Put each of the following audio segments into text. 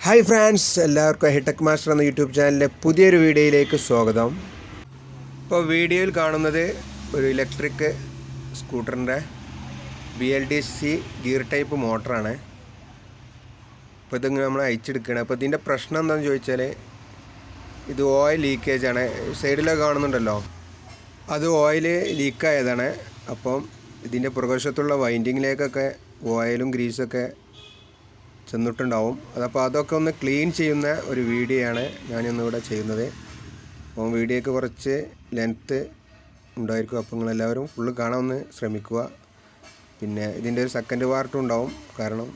Hi friends, എല്ലാവർക്കും ഹിടെക് master എന്ന YouTube ചാനലിലെ പുതിയൊരു വീഡിയോയിലേക്ക് സ്വാഗതം. ഇപ്പോൾ വീഡിയോയിൽ കാണുന്നത് ഒരു ഇലക്ട്രിക് സ്കൂട്ടറിൻ്റെ BLDC ഗിയർ ടൈപ്പ് മോട്ടറാണ്. അപ്പോൾ ഇതിങ്ങനെ നമ്മൾ അയച്ചെടുക്കുകയാണ്. അപ്പോൾ ഇതിൻ്റെ പ്രശ്നം എന്താണെന്ന് ചോദിച്ചാൽ ഇത് ഓയിൽ ലീക്കേജാണ്. സൈഡിലൊക്കെ കാണുന്നുണ്ടല്ലോ, അത് ഓയിൽ ലീക്കായതാണ്. അപ്പം ഇതിൻ്റെ പുറകുവശത്തുള്ള വൈൻഡിങ്ങിലേക്കൊക്കെ ഓയിലും ഗ്രീസൊക്കെ ചെന്നിട്ടുണ്ടാവും. അതപ്പോൾ അതൊക്കെ ഒന്ന് ക്ലീൻ ചെയ്യുന്ന ഒരു വീഡിയോ ആണ് ഞാനിന്നിവിടെ ചെയ്യുന്നത്. അപ്പം വീഡിയോയ്ക്ക് കുറച്ച് ലെങ്ത്ത് ഉണ്ടായിരിക്കും. അപ്പോൾ നിങ്ങളെല്ലാവരും ഫുള്ള് കാണാൻ ശ്രമിക്കുക. പിന്നെ ഇതിൻ്റെ ഒരു സെക്കൻഡ് പാർട്ടും ഉണ്ടാവും. കാരണം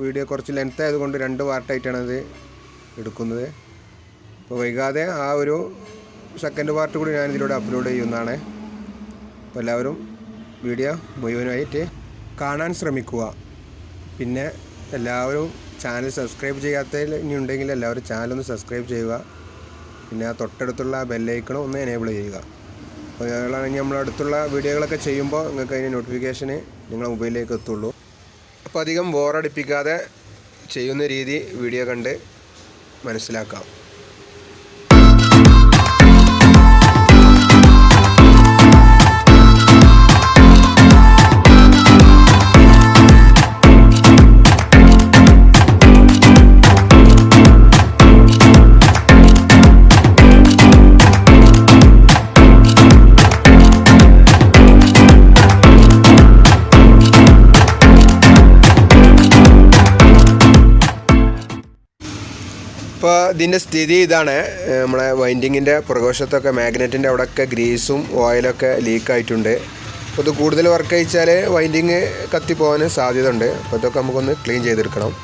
വീഡിയോ കുറച്ച് ലെങ്ത്ത് ആയതുകൊണ്ട് 2 പാർട്ടായിട്ടാണ് ഇത് എടുക്കുന്നത്. അപ്പോൾ വൈകാതെ ആ ഒരു സെക്കൻഡ് പാർട്ട് കൂടി ഞാനിതിലൂടെ അപ്ലോഡ് ചെയ്യുന്നതാണ്. അപ്പോൾ എല്ലാവരും വീഡിയോ മുഴുവനായിട്ട് കാണാൻ ശ്രമിക്കുക. പിന്നെ എല്ലാവരും ചാനൽ സബ്സ്ക്രൈബ് ചെയ്യാത്തതിൽ ഇനി ഉണ്ടെങ്കിൽ എല്ലാവരും ചാനലൊന്ന് സബ്സ്ക്രൈബ് ചെയ്യുക. പിന്നെ ആ തൊട്ടടുത്തുള്ള ബെല്ലൈക്കണും ഒന്ന് എനേബിൾ ചെയ്യുക. അപ്പോൾ നമ്മളടുത്തുള്ള വീഡിയോകളൊക്കെ ചെയ്യുമ്പോൾ നിങ്ങൾക്ക് അതിന് നോട്ടിഫിക്കേഷന് നിങ്ങളുടെ മൊബൈലിലേക്ക് എത്തുള്ളൂ. അപ്പോൾ അധികം ബോറടിപ്പിക്കാതെ ചെയ്യുന്ന രീതി വീഡിയോ കണ്ട് മനസ്സിലാക്കാം. ഇപ്പോൾ ഇതിൻ്റെ സ്ഥിതി ഇതാണ്. നമ്മളെ വൈൻഡിങ്ങിൻ്റെ പുറകുവശത്തൊക്കെ മാഗ്നറ്റിൻ്റെ അവിടെയൊക്കെ ഗ്രീസും ഓയിലൊക്കെ ലീക്കായിട്ടുണ്ട്. അപ്പോൾ ഇത് കൂടുതൽ വർക്ക് അയച്ചാൽ വൈൻഡിങ് കത്തിപ്പോകാൻ സാധ്യത ഉണ്ട്. അപ്പോൾ ഇതൊക്കെ നമുക്കൊന്ന് ക്ലീൻ ചെയ്തെടുക്കണം.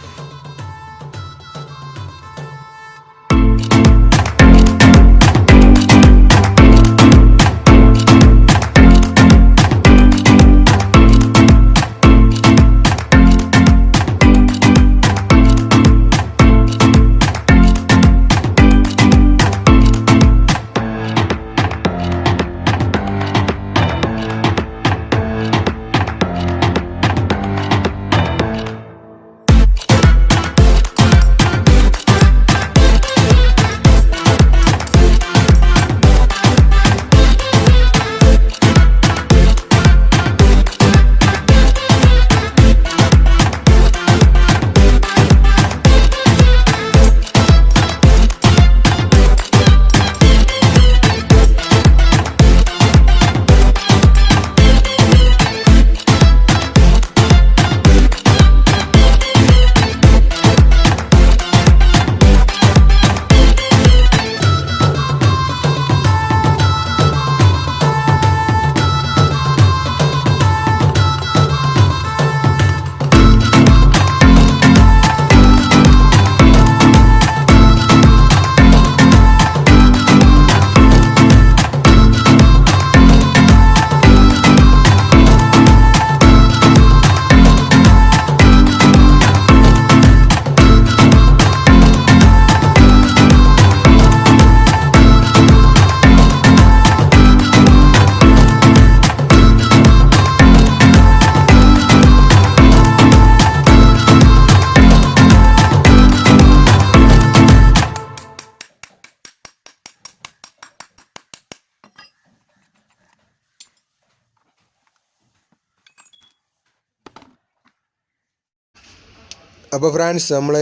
അപ്പോൾ ഫ്രണ്ട്സ്, നമ്മൾ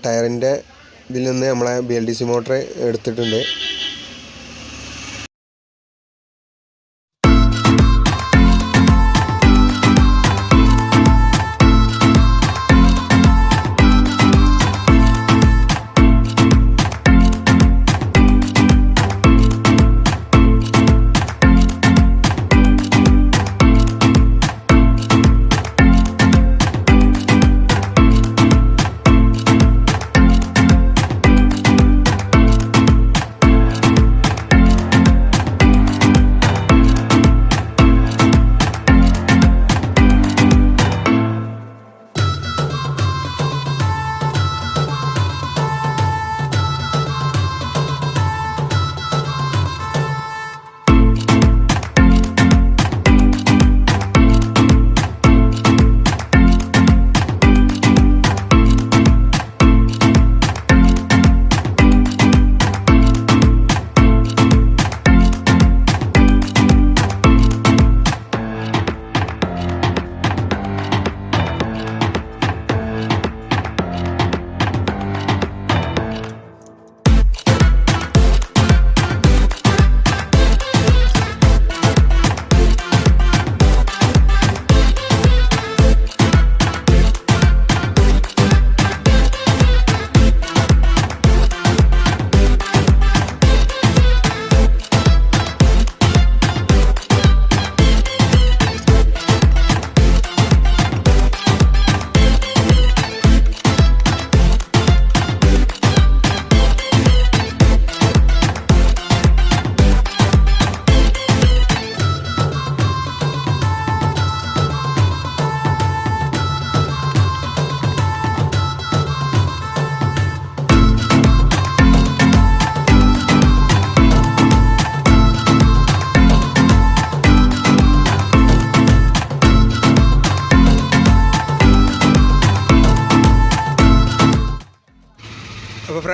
ടയറിൻ്റെ ഇതിൽ നിന്ന് നമ്മളെ BLDC മോട്ടർ എടുത്തിട്ടുണ്ട്.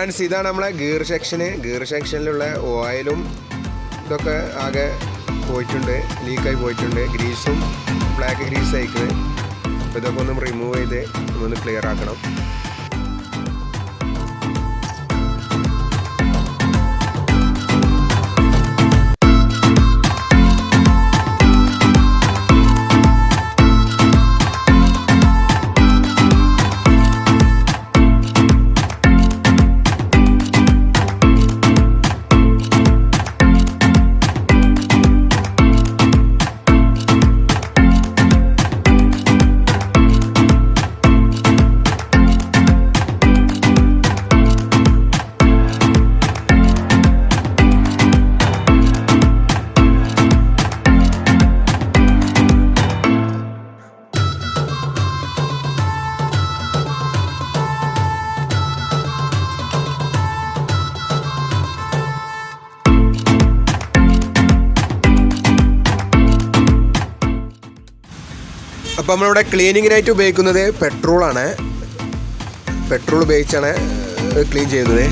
ഫ്രണ്ട്സ്, ഇതാണ് നമ്മളെ ഗിയർ സെക്ഷനിലുള്ള ഓയിലും ഇതൊക്കെ ആകെ പോയിട്ടുണ്ട്, ലീക്കായി പോയിട്ടുണ്ട്. ഗ്രീസും ബ്ലാക്ക് ഗ്രീസ് ആയിക്കുന്നത്. അപ്പോൾ ഇതൊക്കെ ഒന്ന് റിമൂവ് ചെയ്ത് ഒന്ന് ക്ലിയർ ആക്കണം. അപ്പോൾ നമ്മളിവിടെ ക്ലീനിങ്ങിനായിട്ട് ഉപയോഗിക്കുന്നത് പെട്രോളാണ്. പെട്രോൾ ഉപയോഗിച്ചാണ് ക്ലീൻ ചെയ്യുന്നത്.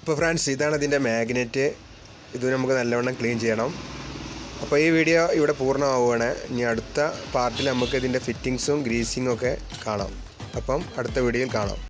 അപ്പോൾ ഫ്രണ്ട്സ്, ഇതാണ് ഇതിൻ്റെ മാഗ്നറ്റ്. ഇത് നമുക്ക് നല്ലവണ്ണം ക്ലീൻ ചെയ്യണം. അപ്പോൾ ഈ വീഡിയോ ഇവിടെ പൂർണ്ണമാവുകയാണ്. ഇനി അടുത്ത പാർട്ടിൽ നമുക്ക് ഇതിൻ്റെ ഫിറ്റിങ്സും ഗ്രീസിങ്ങും ഒക്കെ കാണാം. അപ്പം അടുത്ത വീഡിയോയിൽ കാണാം.